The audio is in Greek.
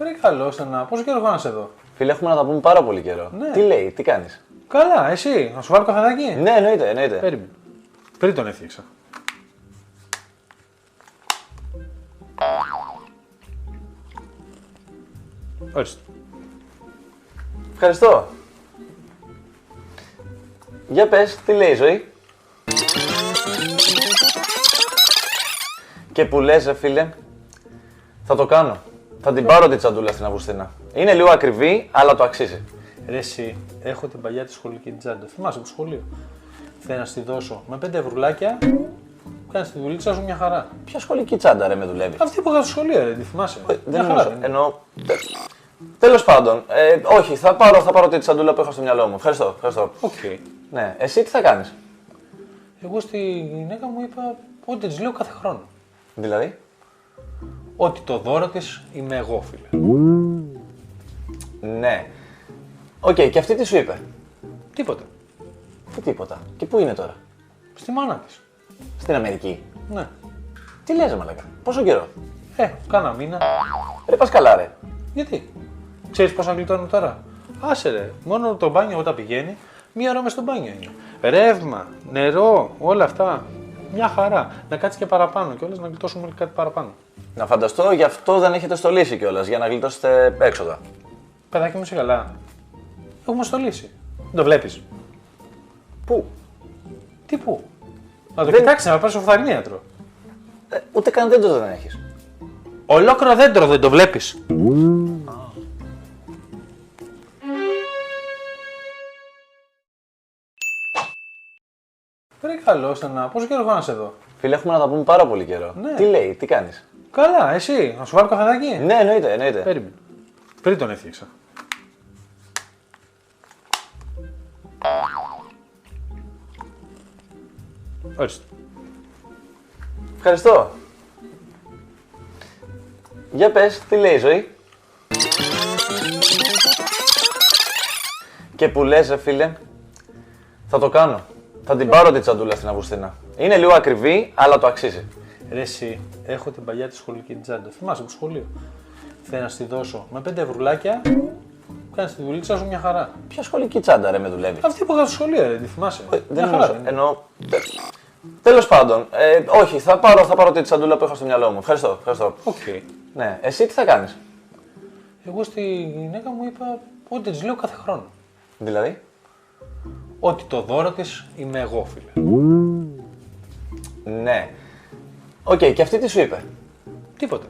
Βρε καλό στενά. Πόσο καιρό έχω να σε δω? Φίλε, έχουμε να τα πούμε πάρα πολύ καιρό. Ναι. Τι λέει, τι κάνεις? Καλά, εσύ. Να σου βάλω καφεδάκι? Ναι, εννοείται. Περίμενε. Πριν τον έφτιαξα. Ορίστε. Ευχαριστώ. Για πες, τι λέει η ζωή? Και που λες, φίλε, θα το κάνω. Θα την πάρω την τσαντούλα στην Αυγουστίνα. Είναι λίγο ακριβή, αλλά το αξίζει. Ρε εσύ, έχω την παλιά τη σχολική τσάντα. Θυμάσαι από το σχολείο. Θέλω να στη δώσω με 5 ευρουλάκια. Κάνει τη δουλίτσα σου μια χαρά. Ποια σχολική τσάντα ρε με δουλεύει? Αυτή που είχα στο σχολείο, ρε, τη θυμάσαι? Δεν εννοώ. Τέλος πάντων, όχι, θα πάρω την τσαντούλα που είχα στο μυαλό μου. Ευχαριστώ. Οκ. Ναι, εσύ τι θα κάνεις? Εγώ στη γυναίκα μου είπα ότι τη λέω κάθε χρόνο. Δηλαδή? Ότι το δώρο τη είμαι εγώ, φίλε. Ναι. Οκ, και αυτή τι σου είπε? Τίποτα. Τι τίποτα. Και πού είναι τώρα? Στη μάνα τη. Στην Αμερική. Ναι. Τι λες, μαλάκα? Πόσο καιρό? Κάνα μήνα. Ρε πας καλά ρε. Γιατί? Ξέρεις πόσα γλιτώνω τώρα? Άσε ρε, μόνο το μπάνιο όταν πηγαίνει, μία ώρα μες στο μπάνιο είναι. Ρεύμα, νερό, όλα αυτά. Μια χαρά. Να κάτσει και παραπάνω κιόλας, να γλιτώσουμε κάτι παραπάνω. Να φανταστώ, γι' αυτό δεν έχετε στολίσει κιόλας, για να γλιτώσετε έξοδα. Παιδάκι μου, είσαι καλά? Έχουμε στολίσει. Δεν το βλέπεις? Πού? Τι πού? Να το κοιτάξεις, να πάρεις οφθαλμίατρο. Ούτε καν δέντρο δεν έχεις. Ολόκληρο δέντρο δεν το βλέπεις? Βρε καλό στενά. Πόσο καιρό έχω να σε δω? Φίλε, έχουμε να τα πούμε πάρα πολύ καιρό. Ναι. Τι λέει, τι κάνεις? Καλά, εσύ. Να σου βάλω καφεδάκι? Ναι, εννοείται. Περίμενε. Πριν τον έφτιαξα. Ορίστε. Ευχαριστώ. Για πες, τι λέει η ζωή? Και που λες, φίλε, θα το κάνω. Θα την πάρω την τσαντούλα στην Αυγουστίνα. Είναι λίγο ακριβή, αλλά το αξίζει. Ρε εσύ, έχω την παλιά τη σχολική τσάντα. Θυμάσαι από το σχολείο. Θέλω να στη δώσω με 5 ευρουλάκια. Κάνει τη δουλίτσα σου μια χαρά. Ποια σχολική τσάντα ρε με δουλεύει? Αυτή που είχα στο σχολείο, ρε, τη θυμάσαι? Δεν εννοώ. Τέλος πάντων, όχι, θα πάρω την τσαντούλα που είχα στο μυαλό μου. Ευχαριστώ. Οκ. Ναι, εσύ τι θα κάνεις? Εγώ στη γυναίκα μου είπα ότι τη λέω κάθε χρόνο. Δηλαδή? Ότι το δώρο τη είμαι εγώ, φίλε. Ναι. Οκ, και αυτή τι σου είπε? Τίποτα.